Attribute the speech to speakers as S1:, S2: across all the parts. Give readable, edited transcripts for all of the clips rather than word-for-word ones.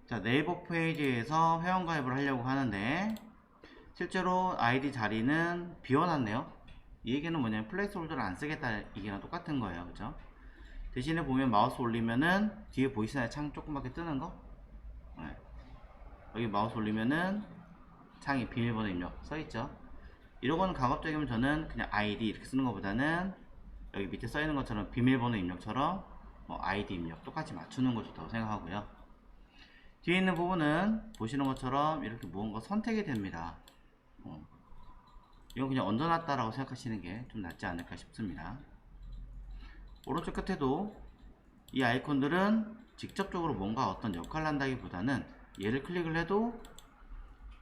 S1: 자, 네이버 페이지에서 회원가입을 하려고 하는데 실제로 아이디 자리는 비워놨네요. 이 얘기는 뭐냐면 플레이스홀더를 안 쓰겠다 얘기랑 똑같은 거예요. 그죠? 대신에 보면 마우스 올리면은 뒤에 보이시나요? 창 조그맣게 뜨는 거? 네. 여기 마우스 올리면은 창이 비밀번호 입력 써있죠. 이런 거는 가급적이면 저는 그냥 아이디 이렇게 쓰는 것보다는 여기 밑에 써있는 것처럼 비밀번호 입력처럼 뭐 아이디 입력 똑같이 맞추는 것이 좋다고 생각하고요. 뒤에 있는 부분은 보시는 것처럼 이렇게 무언가 선택이 됩니다. 이건 그냥 얹어놨다라고 생각하시는 게 좀 낫지 않을까 싶습니다. 오른쪽 끝에도 이 아이콘들은 직접적으로 뭔가 어떤 역할을 한다기보다는 얘를 클릭을 해도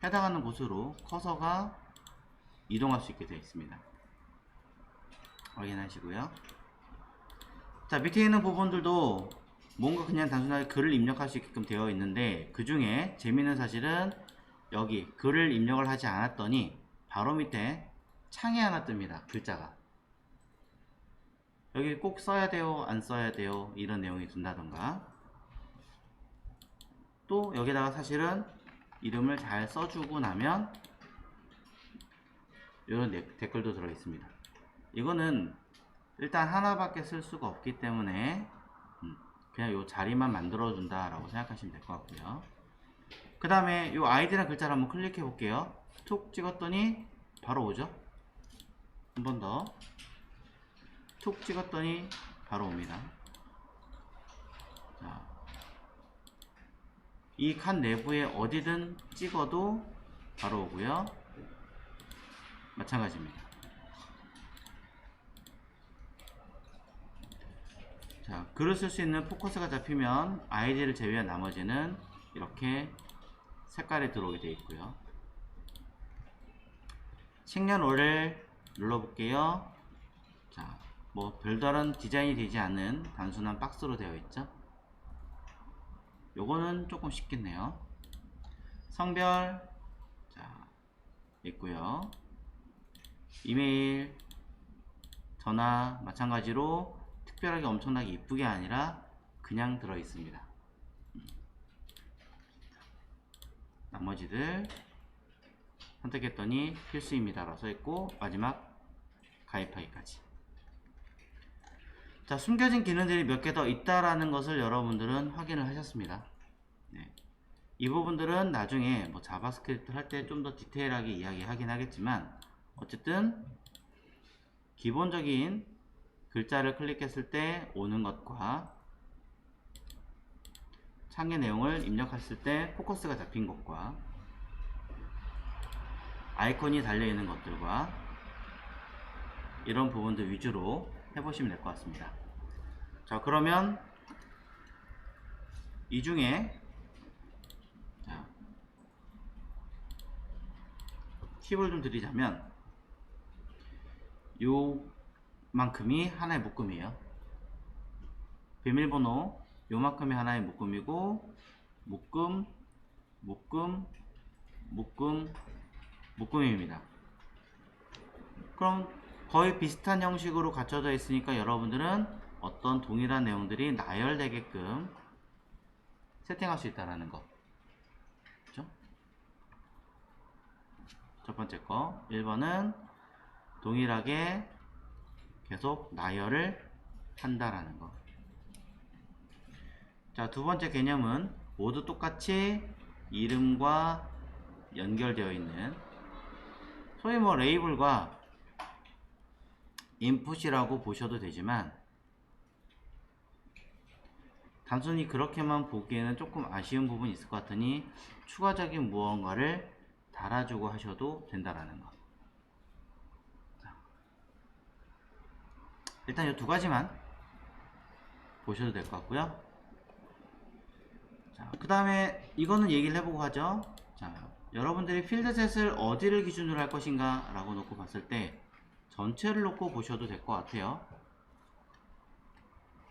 S1: 해당하는 곳으로 커서가 이동할 수 있게 되어 있습니다. 확인하시고요. 자, 밑에 있는 부분들도 뭔가 그냥 단순하게 글을 입력할 수 있게끔 되어 있는데, 그 중에 재미있는 사실은 여기 글을 입력을 하지 않았더니 바로 밑에 창이 하나 뜹니다. 글자가 여기 꼭 써야 돼요, 안 써야 돼요, 이런 내용이 든다던가, 또 여기다가 사실은 이름을 잘 써주고 나면 이런 댓글도 들어 있습니다. 이거는 일단 하나밖에 쓸 수가 없기 때문에 그냥 이 자리만 만들어 준다 라고 생각하시면 될 것 같고요. 그 다음에 이 아이디라는 글자를 한번 클릭해 볼게요. 툭 찍었더니 바로 오죠. 한 번 더 툭 찍었더니 바로 옵니다. 이 칸 내부에 어디든 찍어도 바로 오고요. 마찬가지입니다. 자, 글을 쓸 수 있는 포커스가 잡히면 아이디를 제외한 나머지는 이렇게 색깔이 들어오게 되어 있고요. 생년월일 눌러볼게요. 자, 뭐 별다른 디자인이 되지 않는 단순한 박스로 되어 있죠. 요거는 조금 쉽겠네요. 성별, 자, 있고요. 이메일, 전화 마찬가지로 특별하게 엄청나게 이쁘게 아니라 그냥 들어 있습니다. 나머지들 선택했더니 필수입니다 라고 써있고, 마지막 가입하기까지. 자, 숨겨진 기능들이 몇 개 더 있다라는 것을 여러분들은 확인을 하셨습니다. 네. 이 부분들은 나중에 뭐 자바스크립트 할 때 좀 더 디테일하게 이야기하긴 하겠지만, 어쨌든 기본적인 글자를 클릭했을 때 오는 것과 창의 내용을 입력했을 때 포커스가 잡힌 것과 아이콘이 달려있는 것들과 이런 부분들 위주로 해보시면 될 것 같습니다. 자, 그러면 이 중에 팁을 좀 드리자면 요만큼이 하나의 묶음이에요. 비밀번호 요만큼이 하나의 묶음이고, 묶음, 묶음, 묶음, 묶음입니다. 그럼 거의 비슷한 형식으로 갖춰져 있으니까 여러분들은 어떤 동일한 내용들이 나열되게끔 세팅할 수 있다는 거. 그렇죠? 첫 번째 거 1번은 동일하게 계속 나열을 한다라는 거. 자, 두 번째 개념은 모두 똑같이 이름과 연결되어 있는, 소위 뭐 레이블과 인풋이라고 보셔도 되지만, 단순히 그렇게만 보기에는 조금 아쉬운 부분이 있을 것 같으니 추가적인 무언가를 달아주고 하셔도 된다라는 거. 일단 이 두 가지만 보셔도 될 것 같고요. 자, 그 다음에 이거는 얘기를 해보고 하죠. 자, 여러분들이 필드셋을 어디를 기준으로 할 것인가 라고 놓고 봤을 때 전체를 놓고 보셔도 될 것 같아요.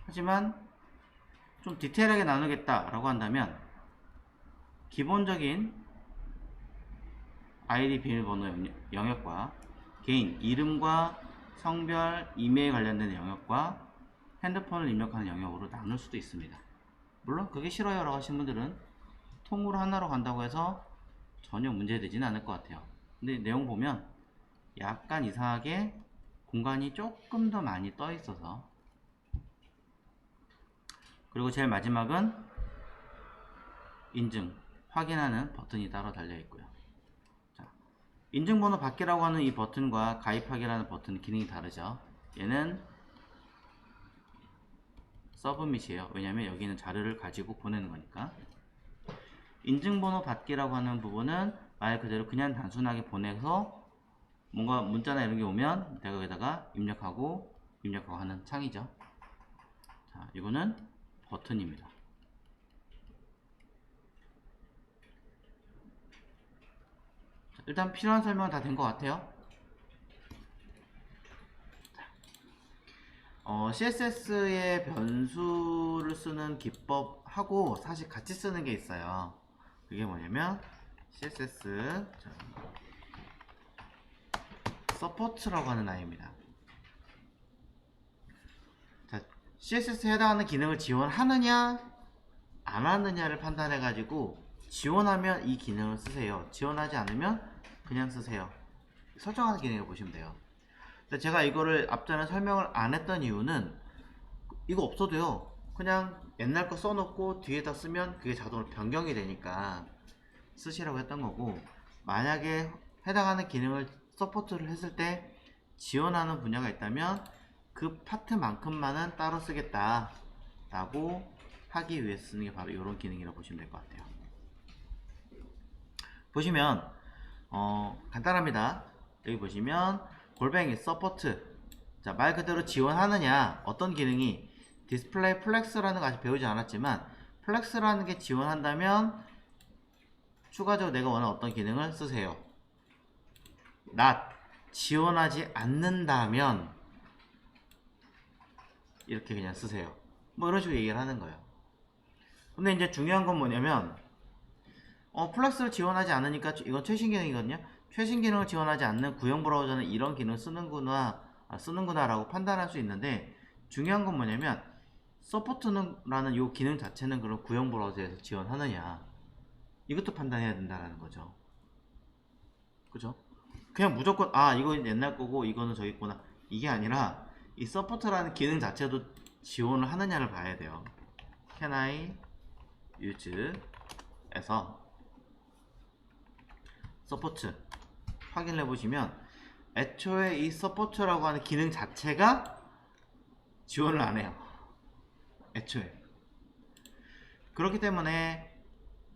S1: 하지만 좀 디테일하게 나누겠다 라고 한다면 기본적인 아이디 비밀번호 영역과 개인 이름과 성별, 이메일 관련된 영역과 핸드폰을 입력하는 영역으로 나눌 수도 있습니다. 물론 그게 싫어요 라고 하신 분들은 통으로 하나로 간다고 해서 전혀 문제되지는 않을 것 같아요. 근데 내용 보면 약간 이상하게 공간이 조금 더 많이 떠 있어서. 그리고 제일 마지막은 인증 확인하는 버튼이 따로 달려 있고요. 자, 인증번호 받기라고 하는 이 버튼과 가입하기라는 버튼 기능이 다르죠. 얘는 서브밋이에요. 왜냐면 여기는 자료를 가지고 보내는 거니까. 인증번호 받기라고 하는 부분은 말 그대로 그냥 단순하게 보내서 뭔가 문자나 이런 게 오면 내가 여기다가 입력하고 하는 창이죠. 자, 이거는 버튼입니다. 자, 일단 필요한 설명은 다 된 것 같아요. CSS의 변수를 쓰는 기법하고 사실 같이 쓰는 게 있어요. 그게 뭐냐면 CSS 서포트라고 하는 아이입니다. 자, CSS에 해당하는 기능을 지원하느냐 안 하느냐를 판단해 가지고 지원하면 이 기능을 쓰세요. 지원하지 않으면 그냥 쓰세요. 설정하는 기능을 보시면 돼요. 제가 이거를 앞전에 설명을 안 했던 이유는 이거 없어도요 그냥 옛날 거 써놓고 뒤에다 쓰면 그게 자동으로 변경이 되니까 쓰시라고 했던 거고, 만약에 해당하는 기능을 서포트를 했을 때 지원하는 분야가 있다면 그 파트만큼만은 따로 쓰겠다 라고 하기 위해서 쓰는 게 바로 이런 기능이라고 보시면 될 것 같아요. 보시면 간단합니다. 여기 보시면 골뱅이 서포트, 자, 말 그대로 지원하느냐, 어떤 기능이 디스플레이 플렉스라는 거 아직 배우지 않았지만 플렉스라는 게 지원한다면 추가적으로 내가 원하는 어떤 기능을 쓰세요. not 지원하지 않는다면 이렇게 그냥 쓰세요. 뭐 이런 식으로 얘기를 하는 거예요. 근데 이제 중요한 건 뭐냐면 플렉스를 지원하지 않으니까 이건 최신 기능이거든요. 최신 기능을 지원하지 않는 구형 브라우저는 이런 기능을 쓰는구나 라고 판단할 수 있는데, 중요한 건 뭐냐면 서포트라는 이 기능 자체는 그런 구형 브라우저에서 지원하느냐, 이것도 판단해야 된다는 거죠. 그죠? 그냥 무조건 이건 옛날 거고 이거는 저기 있구나, 이게 아니라 이 서포트라는 기능 자체도 지원을 하느냐를 봐야 돼요. Can I use 에서 서포트 확인을 해보시면 애초에 이 서포트라고 하는 기능 자체가 지원을 안 해요. 애초에. 그렇기 때문에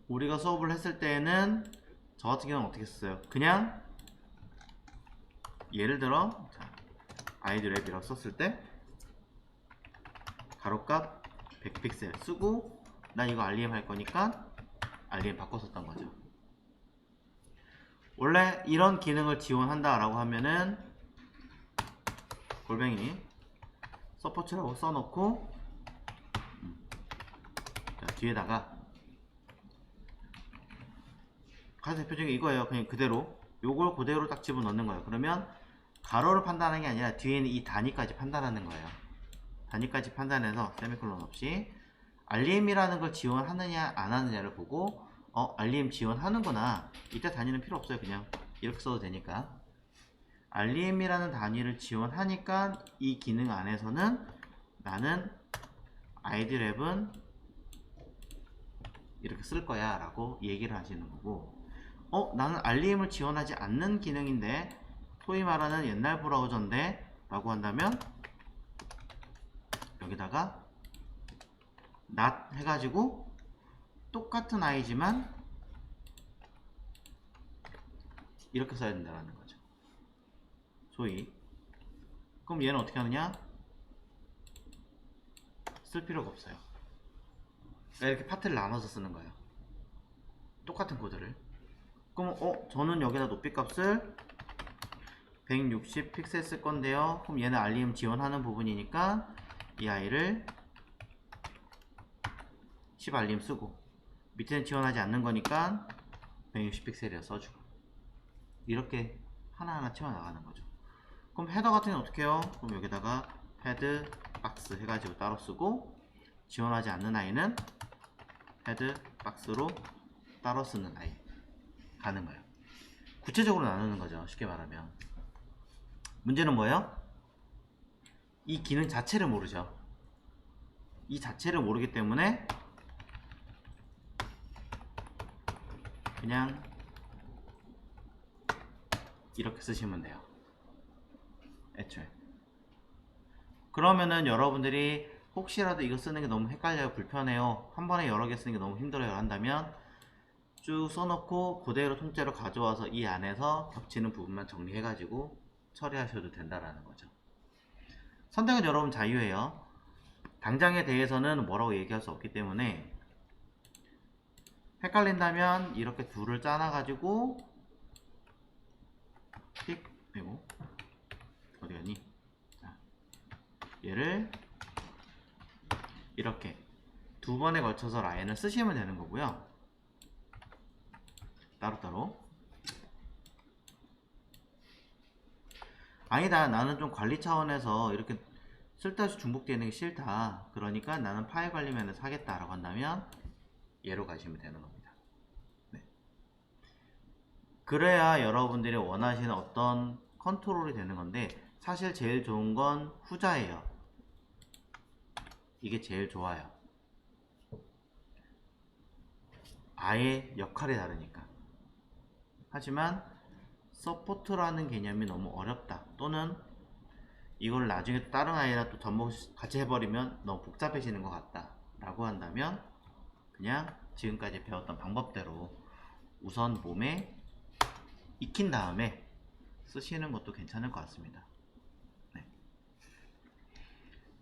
S1: 우리가 수업을 했을 때는 저 같은 경우는 어떻게 썼어요? 그냥 예를 들어 아이드랩이라고 썼을 때 가로값 100픽셀 쓰고 난 이거 알리엠 할 거니까 알리엠 바꿔 썼던 거죠. 원래 이런 기능을 지원한다 라고 하면은 골뱅이 서포트라고 써놓고 자, 뒤에다가 가장 대표적인 이거예요. 그냥 그대로 요걸 그대로 딱 집어넣는 거예요. 그러면 가로를 판단하는 게 아니라 뒤에는 이 단위까지 판단하는 거예요. 단위까지 판단해서 세미콜론 없이 알림이라는 걸 지원하느냐 안 하느냐를 보고 알림 지원하는구나, 이때 단위는 필요 없어요. 그냥 이렇게 써도 되니까. 알림이라는 단위를 지원하니까 이 기능 안에서는 나는 아이드랩은 이렇게 쓸 거야 라고 얘기를 하시는 거고, 나는 알림을 지원하지 않는 기능인데 소위 말하는 옛날 브라우저인데 라고 한다면 여기다가 not 해가지고 똑같은 아이지만 이렇게 써야 된다는 거죠. 소위. 그럼 얘는 어떻게 하느냐? 쓸 필요가 없어요. 그러니까 이렇게 파트를 나눠서 쓰는 거예요. 똑같은 코드를. 그럼 저는 여기다 높이 값을 160 픽셀 쓸 건데요. 그럼 얘는 알림 지원하는 부분이니까 이 아이를 10 알림 쓰고, 밑에는 지원하지 않는 거니까 160 픽셀이라 써주고, 이렇게 하나하나 채워나가는 거죠. 그럼 헤더 같은 경우는 어떻게 해요? 그럼 여기다가 헤드 박스 해가지고 따로 쓰고, 지원하지 않는 아이는 헤드 박스로 따로 쓰는 아이 가는 거예요. 구체적으로 나누는 거죠. 쉽게 말하면. 문제는 뭐예요? 이 기능 자체를 모르죠. 이 자체를 모르기 때문에 그냥 이렇게 쓰시면 돼요. 애초에. 그러면은 여러분들이 혹시라도 이거 쓰는 게 너무 헷갈려요, 불편해요, 한 번에 여러 개 쓰는 게 너무 힘들어요 한다면 쭉 써놓고 그대로 통째로 가져와서 이 안에서 겹치는 부분만 정리해가지고 처리하셔도 된다라는 거죠. 선택은 여러분 자유예요. 당장에 대해서는 뭐라고 얘기할 수 없기 때문에 헷갈린다면 이렇게 둘을 짜놔가지고 픽 빼고 어디 갔니? 자, 얘를 이렇게 두 번에 걸쳐서 라인을 쓰시면 되는 거고요. 따로따로. 아니다, 나는 좀 관리 차원에서 이렇게 쓸데없이 중복되어 있는 게 싫다, 그러니까 나는 파일 관리면에서 하겠다라고 한다면 얘로 가시면 되는 겁니다. 네. 그래야 여러분들이 원하시는 어떤 컨트롤이 되는 건데, 사실 제일 좋은 건 후자예요. 이게 제일 좋아요. 아예 역할이 다르니까. 하지만 서포트라는 개념이 너무 어렵다, 또는 이걸 나중에 다른 아이랑 또 접목 같이 해버리면 너무 복잡해지는 것 같다 라고 한다면 그냥 지금까지 배웠던 방법대로 우선 몸에 익힌 다음에 쓰시는 것도 괜찮을 것 같습니다. 네.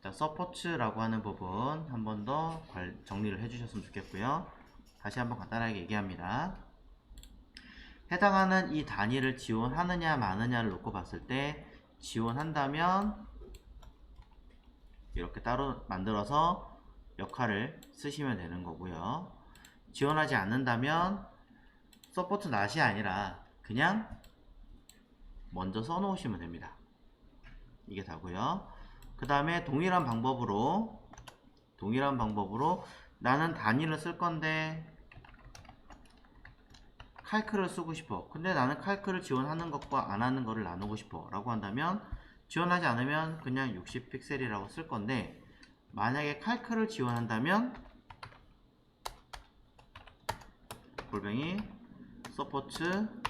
S1: 자, 서포츠라고 하는 부분 한 번 더 정리를 해주셨으면 좋겠고요. 다시 한번 간단하게 얘기합니다. 해당하는 이 단위를 지원하느냐 마느냐를 놓고 봤을 때, 지원한다면 이렇게 따로 만들어서 역할을 쓰시면 되는 거고요. 지원하지 않는다면 서포트 낫이 아니라 그냥 먼저 써놓으시면 됩니다. 이게 다고요. 그 다음에 동일한 방법으로 나는 단위를 쓸 건데 칼크를 쓰고 싶어, 근데 나는 칼크를 지원하는 것과 안 하는 거를 나누고 싶어 라고 한다면, 지원하지 않으면 그냥 60픽셀이라고 쓸 건데, 만약에 칼크를 지원한다면 골뱅이 서포트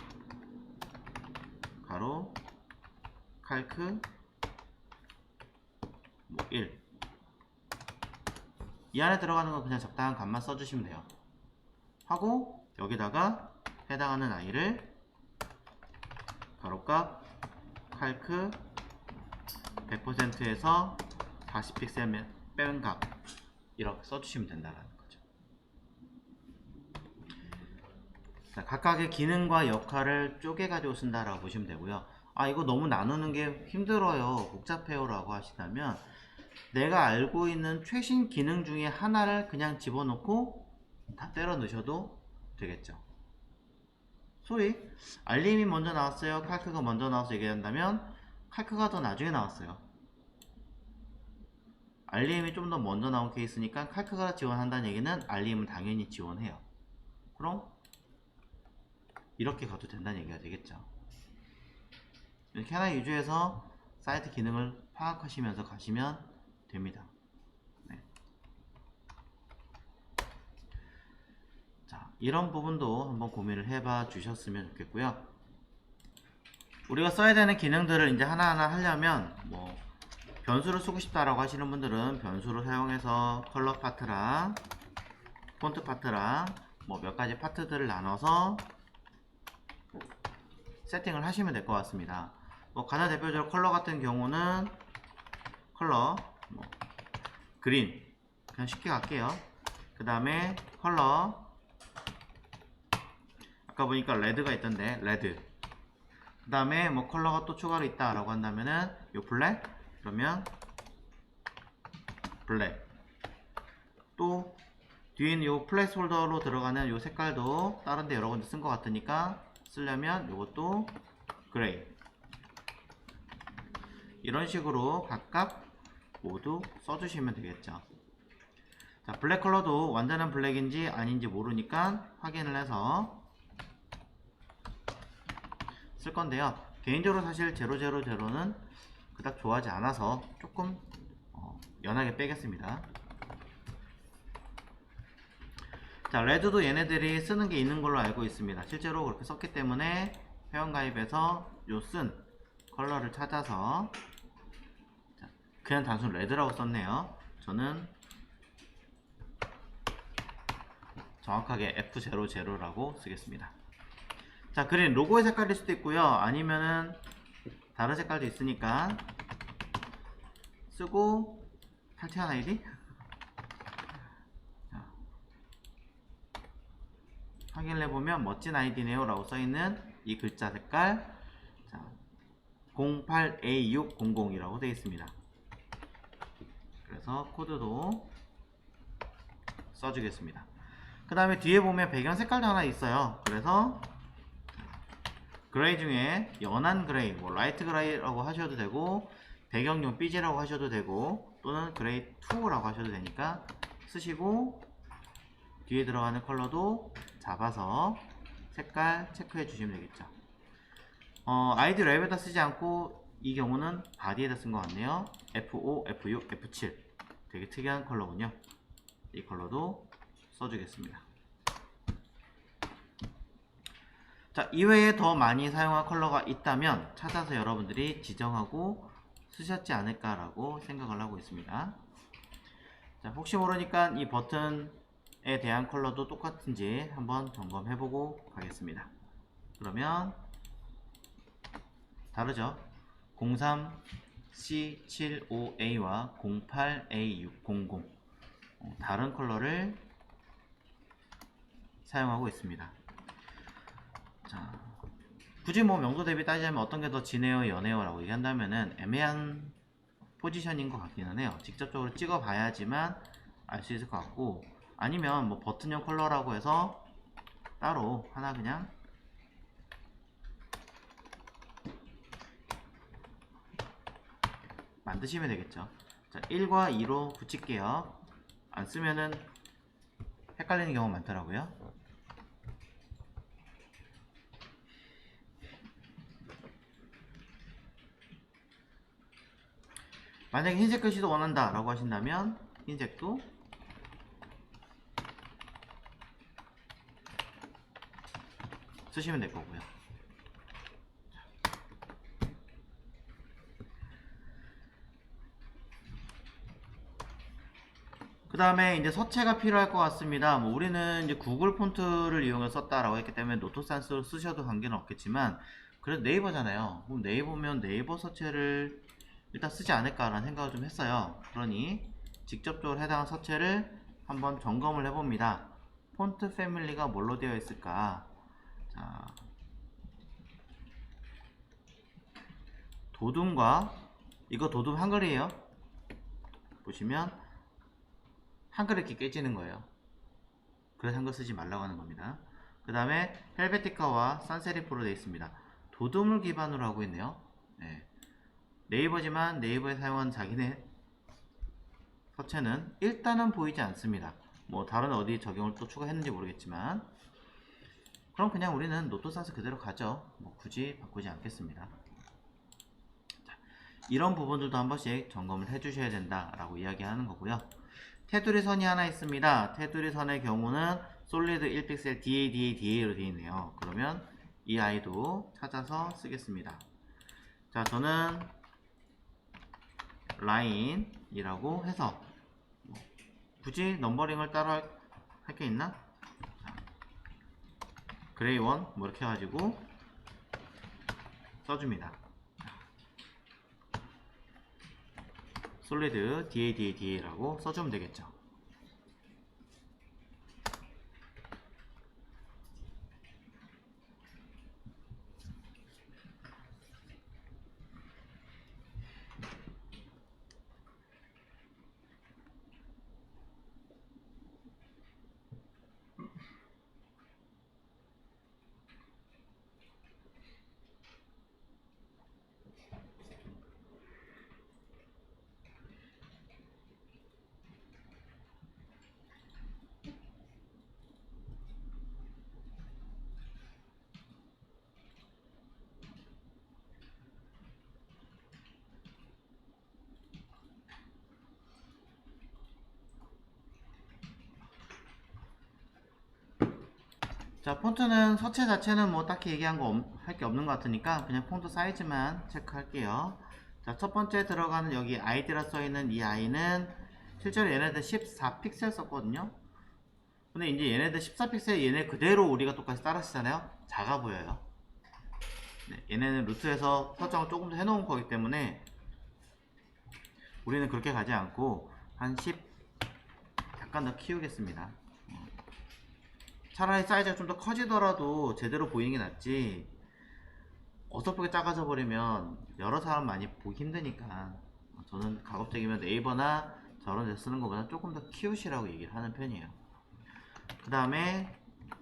S1: 가로 칼크 뭐 1, 이 안에 들어가는 거 그냥 적당한 값만 써주시면 돼요. 하고 여기다가 해당하는 아이를 가로값 칼크 100%에서 40픽셀 뺀 값 이렇게 써주시면 된다는 거죠. 자, 각각의 기능과 역할을 쪼개가지고 쓴다라고 보시면 되고요. 아, 이거 너무 나누는 게 힘들어요, 복잡해요 라고 하시다면, 내가 알고 있는 최신 기능 중에 하나를 그냥 집어넣고 다 때려 넣으셔도 되겠죠. 소위 알림이 먼저 나왔어요, 칼크가 먼저 나와서 얘기한다면 칼크가 더 나중에 나왔어요. 알림이 좀 더 먼저 나온 케이스니까 칼크가 지원한다는 얘기는 알림은 당연히 지원해요. 그럼 이렇게 가도 된다는 얘기가 되겠죠. 이렇게 하나 위주에서 사이트 기능을 파악하시면서 가시면 됩니다. 네. 자, 이런 부분도 한번 고민을 해봐 주셨으면 좋겠고요. 우리가 써야 되는 기능들을 이제 하나하나 하려면 뭐 변수를 쓰고 싶다라고 하시는 분들은 변수를 사용해서 컬러 파트랑 폰트 파트랑 뭐 몇 가지 파트들을 나눠서 세팅을 하시면 될 것 같습니다. 뭐 가장 대표적으로 컬러 같은 경우는 컬러 뭐 그린 그냥 쉽게 갈게요. 그 다음에 컬러 아까 보니까 레드가 있던데 레드. 그 다음에 뭐 컬러가 또 추가로 있다 라고 한다면은 요 블랙, 그러면 블랙. 또 뒤에 있는 요 플레이스홀더로 들어가는 요 색깔도 다른데 여러 군데 쓴 것 같으니까 쓰려면 요것도 그레이. 이런 식으로 각각 모두 써주시면 되겠죠. 자, 블랙 컬러도 완전한 블랙인지 아닌지 모르니까 확인을 해서 쓸 건데요. 개인적으로 사실 000는 그닥 좋아하지 않아서 조금 연하게 빼겠습니다. 자, 레드도 얘네들이 쓰는 게 있는 걸로 알고 있습니다. 실제로 그렇게 썼기 때문에 회원가입에서 요 쓴 컬러를 찾아서, 자, 그냥 단순 레드라고 썼네요. 저는 정확하게 F00라고 쓰겠습니다. 자, 그린 로고의 색깔일 수도 있고요. 아니면은 다른 색깔도 있으니까 쓰고 탈퇴한 아이디 확인을 해보면 멋진 아이디네요 라고 써있는 이 글자 색깔, 08A600이라고 되어 있습니다. 그래서 코드도 써주겠습니다. 그 다음에 뒤에 보면 배경 색깔도 하나 있어요. 그래서 그레이 중에 연한 그레이, 뭐 라이트 그레이라고 하셔도 되고 배경용 삐지라고 하셔도 되고 또는 그레이 2라고 하셔도 되니까 쓰시고, 뒤에 들어가는 컬러도 잡아서 색깔 체크해 주시면 되겠죠. 아이디 랩에다 쓰지 않고 이 경우는 바디에다 쓴 것 같네요. F5, F6, F7 되게 특이한 컬러군요. 이 컬러도 써주겠습니다. 자, 이외에 더 많이 사용할 컬러가 있다면 찾아서 여러분들이 지정하고 쓰셨지 않을까라고 생각을 하고 있습니다. 자, 혹시 모르니까 이 버튼에 대한 컬러도 똑같은지 한번 점검해보고 가겠습니다. 그러면 다르죠? 03C75A와 08A600 다른 컬러를 사용하고 있습니다. 자, 굳이 뭐 명도 대비 따지자면 어떤 게 더 진해요, 연해요 라고 얘기한다면은 애매한 포지션인 것 같기는 해요. 직접적으로 찍어 봐야지만 알 수 있을 것 같고, 아니면 뭐 버튼형 컬러라고 해서 따로 하나 그냥 만드시면 되겠죠. 자, 1과 2로 붙일게요. 안 쓰면은 헷갈리는 경우가 많더라고요. 만약에 흰색 글씨도 원한다 라고 하신다면 흰색도 쓰시면 될 거고요. 그 다음에 이제 서체가 필요할 것 같습니다. 뭐 우리는 이제 구글 폰트를 이용해서 썼다라고 했기 때문에 노트산스로 쓰셔도 관계는 없겠지만, 그래도 네이버잖아요. 그럼 네이버면 네이버 서체를 일단 쓰지 않을까라는 생각을 좀 했어요. 그러니 직접적으로 해당한 서체를 한번 점검을 해봅니다. 폰트 패밀리가 뭘로 되어 있을까? 자, 도둠과, 이거 도둠 한글이에요. 보시면 한글 읽기 깨지는 거예요. 그래서 한글 쓰지 말라고 하는 겁니다. 그 다음에 헬베티카와 산세리프로 되어 있습니다. 도둠을 기반으로 하고 있네요. 네. 네이버지만 네이버에 사용한 자기네 서체는 일단은 보이지 않습니다. 뭐 다른 어디 적용을 또 추가했는지 모르겠지만, 그럼 그냥 우리는 노트산스 그대로 가죠. 뭐 굳이 바꾸지 않겠습니다. 자, 이런 부분들도 한 번씩 점검을 해주셔야 된다라고 이야기하는 거고요. 테두리 선이 하나 있습니다. 테두리 선의 경우는 솔리드 1픽셀 DA로 되어 있네요. 그러면 이 아이도 찾아서 쓰겠습니다. 자, 저는 라인이라고 해서 굳이 넘버링을 따로 할 게 있나? 그레이 원 뭐 이렇게 해가지고 써줍니다. 솔리드 DA라고 써주면 되겠죠. 자, 폰트는 서체 자체는 뭐 딱히 얘기한 거 할 게 없는 것 같으니까 그냥 폰트 사이즈만 체크할게요. 자, 첫 번째 들어가는 여기 아이디라 써있는 이 아이는 실제로 얘네들 14픽셀 썼거든요. 근데 이제 얘네들 14픽셀 얘네 그대로 우리가 똑같이 따라 쓰잖아요. 작아 보여요. 네, 얘네는 루트에서 설정을 조금 더 해놓은 거기 때문에 우리는 그렇게 가지 않고 한 10 약간 더 키우겠습니다. 차라리 사이즈가 좀 더 커지더라도 제대로 보이는 게 낫지 어설프게 작아져 버리면 여러 사람 많이 보기 힘드니까 저는 가급적이면 네이버나 저런 데 쓰는 것보다 조금 더 키우시라고 얘기를 하는 편이에요. 그 다음에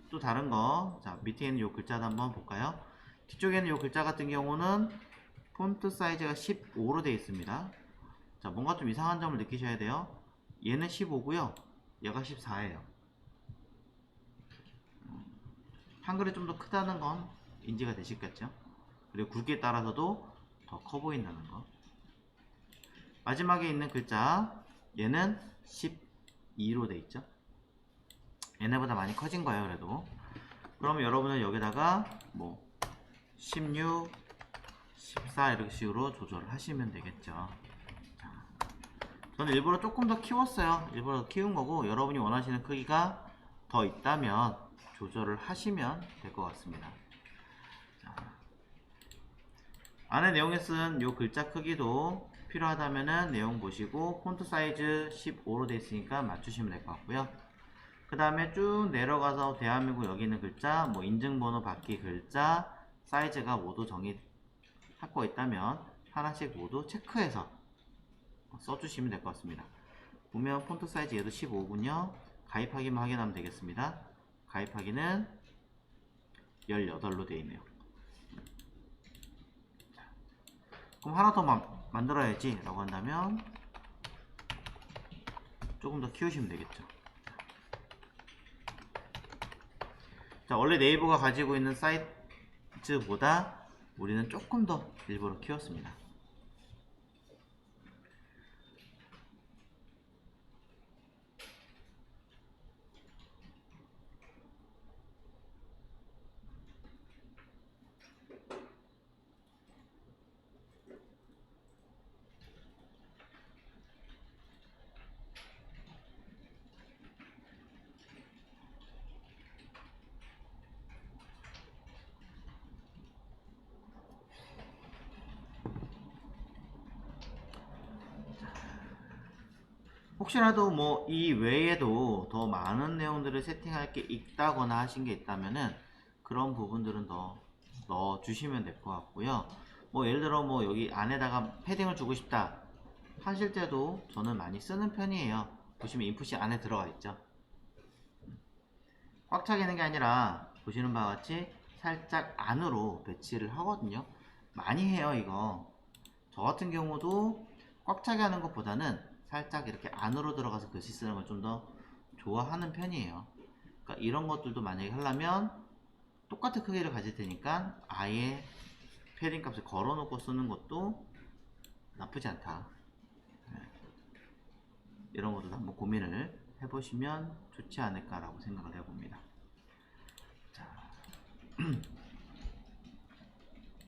S1: 또 다른 거, 자 밑에 있는 요 글자도 한번 볼까요? 뒤쪽에 있는 요 글자 같은 경우는 폰트 사이즈가 15로 되어 있습니다. 자, 뭔가 좀 이상한 점을 느끼셔야 돼요. 얘는 15고요 얘가 14예요 한글이 좀 더 크다는 건 인지가 되시겠죠? 그리고 굵기에 따라서도 더 커 보인다는 거. 마지막에 있는 글자 얘는 12로 돼 있죠. 얘네보다 많이 커진 거예요. 그래도 그러면 여러분은 여기다가 뭐 16, 14 이렇게 식으로 조절을 하시면 되겠죠. 자, 저는 일부러 조금 더 키웠어요. 일부러 더 키운 거고 여러분이 원하시는 크기가 더 있다면 조절을 하시면 될 것 같습니다. 자, 안에 내용에 쓴 요 글자 크기도 필요하다면은 내용 보시고 폰트 사이즈 15로 되어 있으니까 맞추시면 될 것 같고요. 그 다음에 쭉 내려가서 대한민국 여기 있는 글자, 뭐 인증번호 받기 글자, 사이즈가 모두 정의하고 있다면 하나씩 모두 체크해서 써주시면 될 것 같습니다. 보면 폰트 사이즈 얘도 15군요. 가입하기만 확인하면 되겠습니다. 가입하기는 18로 되어 있네요. 그럼 하나 더 만들어야지 라고 한다면 조금 더 키우시면 되겠죠. 자, 원래 네이버가 가지고 있는 사이즈보다 우리는 조금 더 일부러 키웠습니다. 혹시라도 뭐 이 외에도 더 많은 내용들을 세팅할 게 있다거나 하신 게 있다면은 그런 부분들은 더 넣어 주시면 될 것 같고요. 뭐 예를 들어 뭐 여기 안에다가 패딩을 주고 싶다 하실 때도 저는 많이 쓰는 편이에요. 보시면 인풋이 안에 들어가 있죠. 꽉 차게 있는 게 아니라 보시는 바와 같이 살짝 안으로 배치를 하거든요. 많이 해요 이거. 저 같은 경우도 꽉 차게 하는 것보다는 살짝 이렇게 안으로 들어가서 글씨 쓰는 걸 좀 더 좋아하는 편이에요. 그러니까 이런 것들도 만약에 하려면 똑같은 크기를 가질 테니까 아예 패딩 값을 걸어 놓고 쓰는 것도 나쁘지 않다. 네. 이런 것도 한번 고민을 해보시면 좋지 않을까라고 생각을 해봅니다.